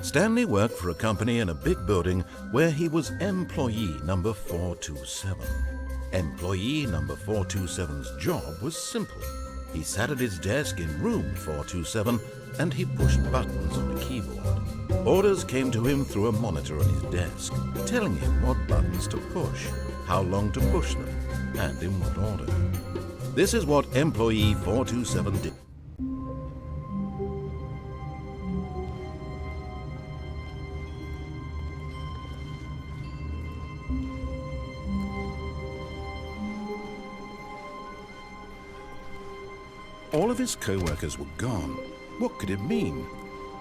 Stanley worked for a company in a big building where he was employee number 427. Employee number 427's job was simple. He sat at his desk in room 427 and he pushed buttons on a keyboard. Orders came to him through a monitor on his desk, telling him what buttons to push, how long to push them, and in what order. This is what employee 427 did. All of his co-workers were gone. What could it mean?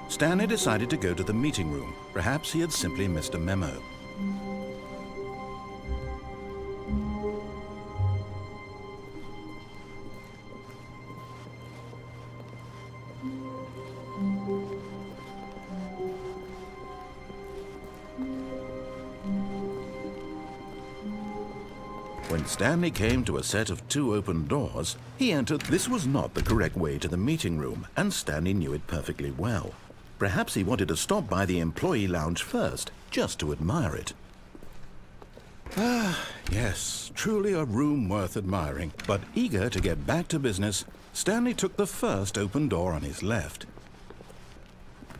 Stanley decided to go to the meeting room. Perhaps he had simply missed a memo. When Stanley came to a set of 2 open doors, he entered. This was not the correct way to the meeting room, and Stanley knew it perfectly well. Perhaps he wanted to stop by the employee lounge first, just to admire it. Ah, yes, truly a room worth admiring. But eager to get back to business, Stanley took the first open door on his left.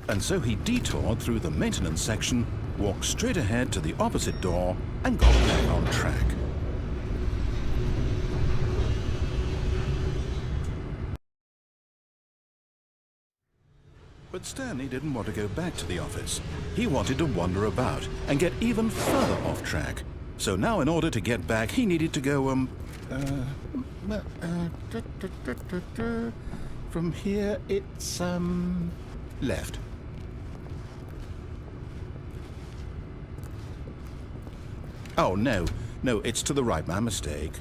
And so he detoured through the maintenance section, walked straight ahead to the opposite door, and got back on track. But Stanley didn't want to go back to the office. He wanted to wander about and get even further off track. So now in order to get back, he needed to go, from here it's, left. Oh, no, it's to the right, my mistake.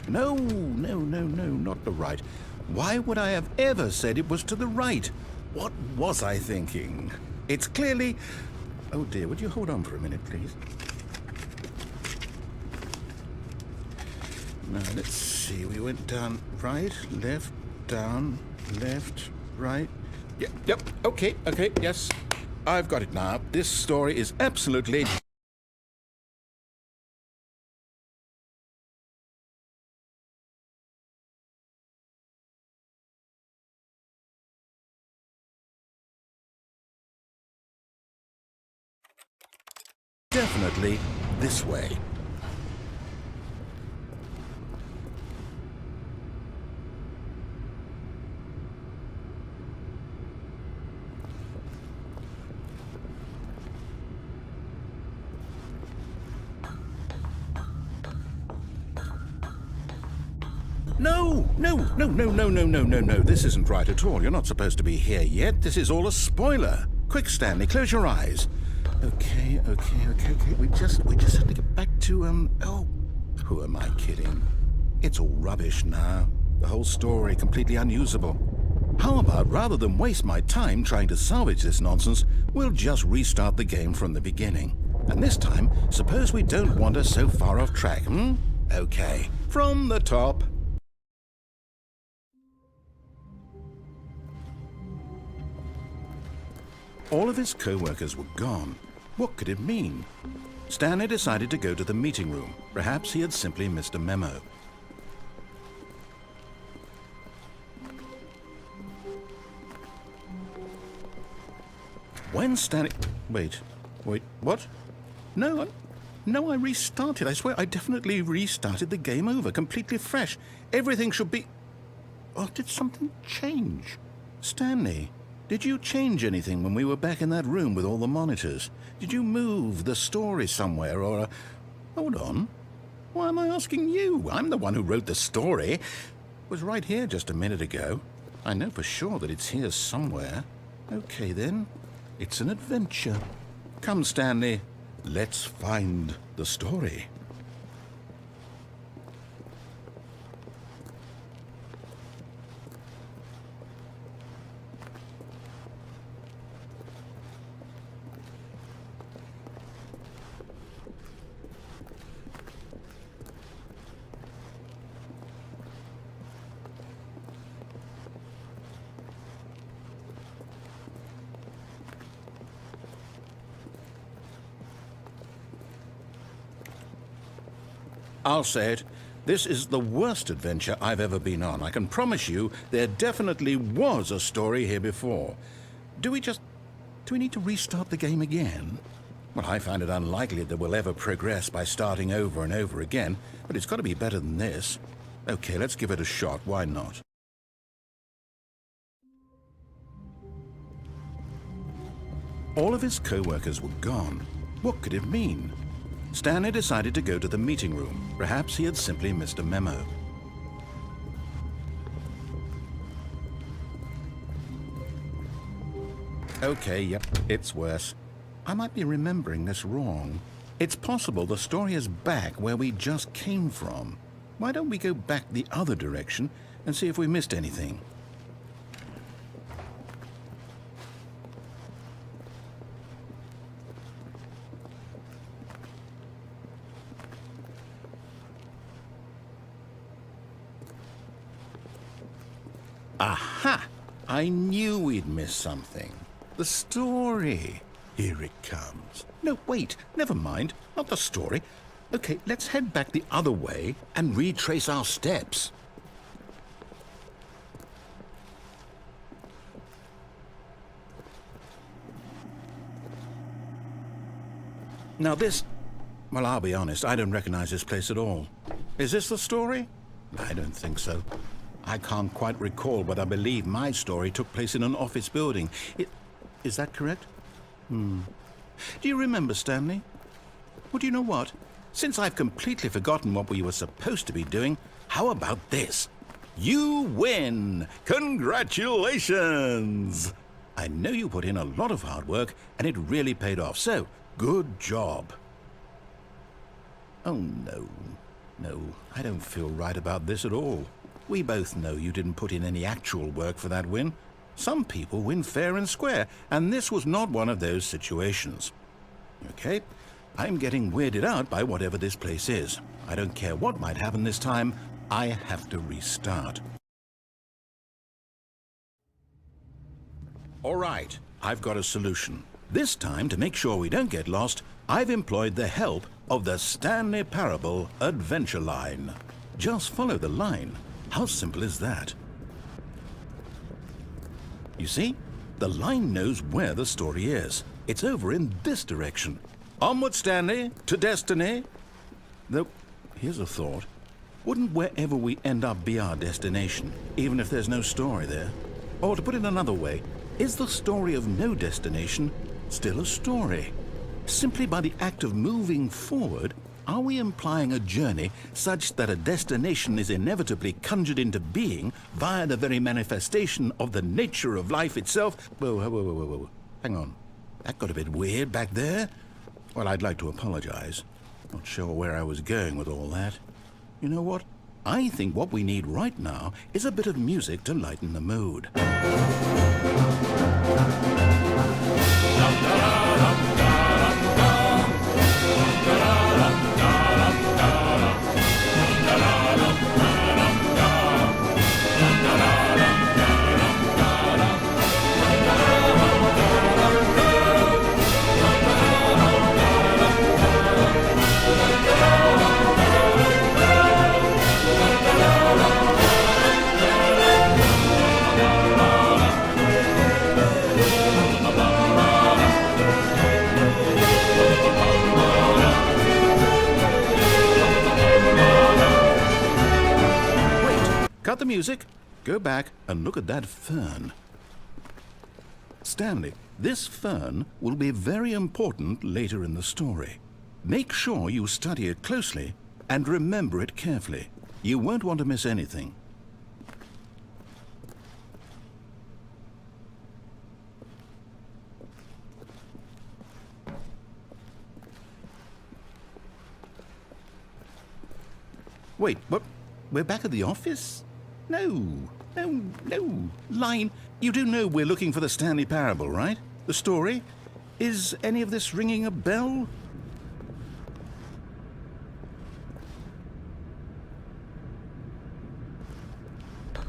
No, not the right. Why would I have ever said it was to the right? What was I thinking? It's clearly... Oh dear, would you hold on for a minute, please? Now, let's see. We went down right, left, down, left, right. Yep, okay, yes. I've got it now. This story is absolutely... definitely this way. No. This isn't right at all. You're not supposed to be here yet. This is all a spoiler. Quick, Stanley, close your eyes. Okay. We just have to get back to, oh, who am I kidding? It's all rubbish now. The whole story completely unusable. How about, rather than waste my time trying to salvage this nonsense, we'll just restart the game from the beginning. And this time, suppose we don't wander so far off track, Okay, from the top. All of his co-workers were gone. What could it mean? Stanley decided to go to the meeting room. Perhaps he had simply missed a memo. When Stanley... Wait, what? No, I restarted. I swear I definitely restarted the game over, completely fresh. Everything should be... Oh, did something change? Stanley, did you change anything when we were back in that room with all the monitors? Did you move the story somewhere or... Hold on. Why am I asking you? I'm the one who wrote the story. It was right here just a minute ago. I know for sure that it's here somewhere. Okay, then. It's an adventure. Come, Stanley. Let's find the story. I'll say it. This is the worst adventure I've ever been on. I can promise you there definitely was a story here before. Do we need to restart the game again? Well, I find it unlikely that we'll ever progress by starting over and over again, but it's got to be better than this. Okay, let's give it a shot. Why not? All of his co-workers were gone. What could it mean? Stanley decided to go to the meeting room. Perhaps he had simply missed a memo. Okay, yep, it's worse. I might be remembering this wrong. It's possible the story is back where we just came from. Why don't we go back the other direction and see if we missed anything? Aha! I knew we'd miss something. The story. Here it comes. No, wait, never mind. Not the story. Okay, let's head back the other way and retrace our steps. Now this... Well, I'll be honest, I don't recognize this place at all. Is this the story? I don't think so. I can't quite recall, but I believe my story took place in an office building. Is that correct? Do you remember, Stanley? Well, do you know what? Since I've completely forgotten what we were supposed to be doing, how about this? You win! Congratulations! I know you put in a lot of hard work, and it really paid off, so good job. Oh, no. No, I don't feel right about this at all. We both know you didn't put in any actual work for that win. Some people win fair and square, and this was not one of those situations. Okay, I'm getting weirded out by whatever this place is. I don't care what might happen this time, I have to restart. All right, I've got a solution. This time, to make sure we don't get lost, I've employed the help of the Stanley Parable Adventure Line. Just follow the line. How simple is that? You see, the line knows where the story is. It's over in this direction. Onward, Stanley, to destiny. Though, here's a thought. Wouldn't wherever we end up be our destination, even if there's no story there? Or to put it another way, is the story of no destination still a story? Simply by the act of moving forward, are we implying a journey such that a destination is inevitably conjured into being via the very manifestation of the nature of life itself? Whoa. Hang on. That got a bit weird back there. Well, I'd like to apologize. Not sure where I was going with all that. You know what? I think what we need right now is a bit of music to lighten the mood. Cut the music, go back and look at that fern. Stanley, this fern will be very important later in the story. Make sure you study it closely and remember it carefully. You won't want to miss anything. Wait, what? We're back at the office? No. Line, you do know we're looking for the Stanley Parable, right? The story? Is any of this ringing a bell?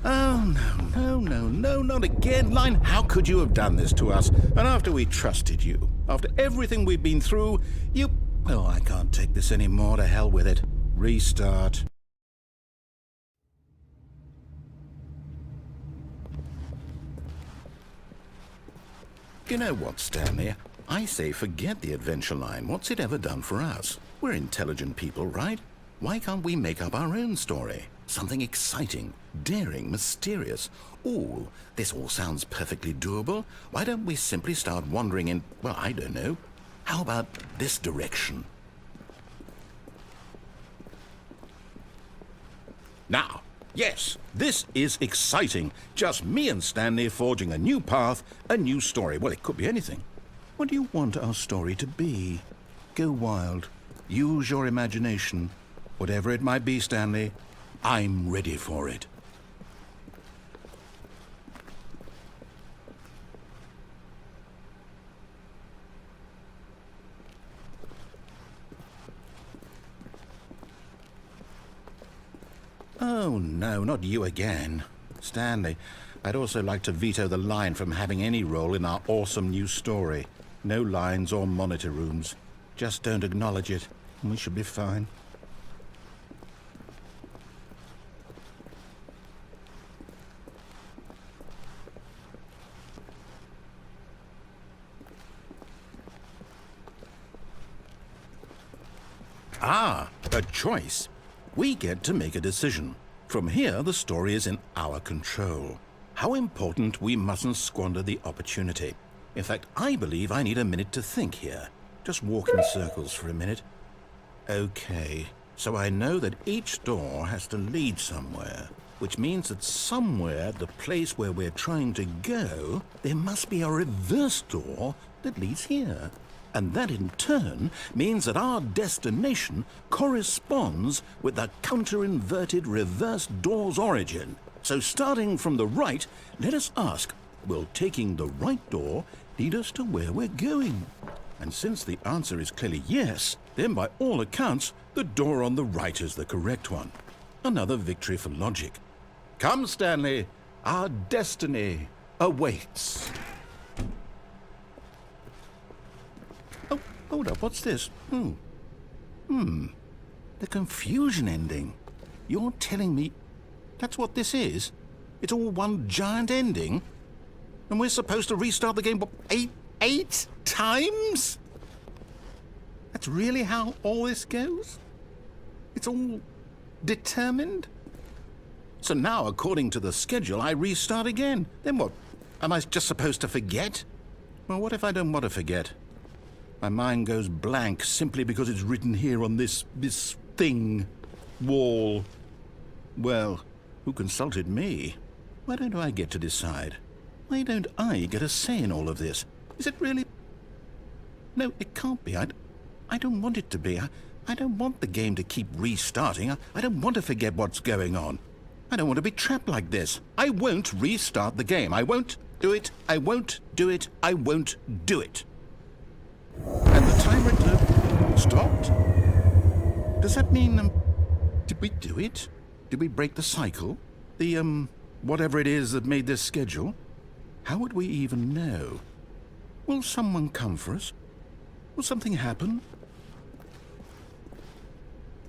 Oh, no, not again. Line, how could you have done this to us? And after we trusted you, after everything we've been through, you... Oh, I can't take this anymore. To hell with it. Restart. You know what, Stanley? I say forget the adventure line. What's it ever done for us? We're intelligent people, right? Why can't we make up our own story? Something exciting, daring, mysterious. Ooh, this all sounds perfectly doable. Why don't we simply start wandering in, well, I don't know. How about this direction? Now, yes, this is exciting. Just me and Stanley forging a new path, a new story. Well, it could be anything. What do you want our story to be? Go wild. Use your imagination. Whatever it might be, Stanley, I'm ready for it. Oh, no, not you again. Stanley, I'd also like to veto the line from having any role in our awesome new story. No lines or monitor rooms. Just don't acknowledge it, and we should be fine. Ah, a choice. We get to make a decision. From here, the story is in our control. How important we mustn't squander the opportunity. In fact, I believe I need a minute to think here. Just walk in circles for a minute. Okay, so I know that each door has to lead somewhere, which means that somewhere, the place where we're trying to go, there must be a reverse door that leads here. And that in turn means that our destination corresponds with the counter-inverted reverse door's origin. So starting from the right, let us ask, will taking the right door lead us to where we're going? And since the answer is clearly yes, then by all accounts, the door on the right is the correct one. Another victory for logic. Come, Stanley, our destiny awaits. Oh, hold up, what's this? The confusion ending. You're telling me that's what this is? It's all one giant ending? And we're supposed to restart the game, what, eight times? That's really how all this goes? It's all determined? So now, according to the schedule, I restart again. Then what? Am I just supposed to forget? Well, what if I don't want to forget? My mind goes blank simply because it's written here on this thing, wall. Well, who consulted me? Why don't I get to decide? Why don't I get a say in all of this? Is it really? No, it can't be. I don't want it to be. I don't want the game to keep restarting. I don't want to forget what's going on. I don't want to be trapped like this. I won't restart the game. I won't do it. I won't do it. I won't do it. And the timer stopped? Does that mean, did we do it? Did we break the cycle? The, whatever it is that made this schedule? How would we even know? Will someone come for us? Will something happen?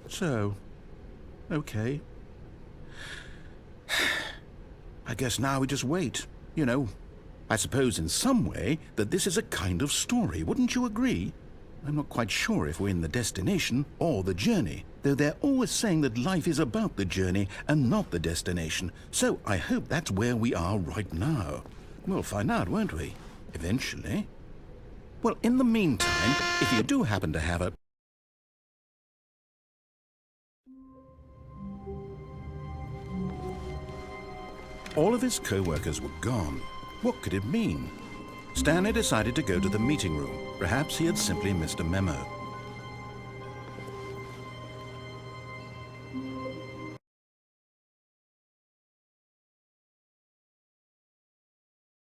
So, okay. I guess now we just wait. You know, I suppose in some way that this is a kind of story, wouldn't you agree? I'm not quite sure if we're in the destination or the journey, though they're always saying that life is about the journey and not the destination. So I hope that's where we are right now. We'll find out, won't we? Eventually. Well, in the meantime, if you do happen to have a... All of his co-workers were gone. What could it mean? Stanley decided to go to the meeting room. Perhaps he had simply missed a memo.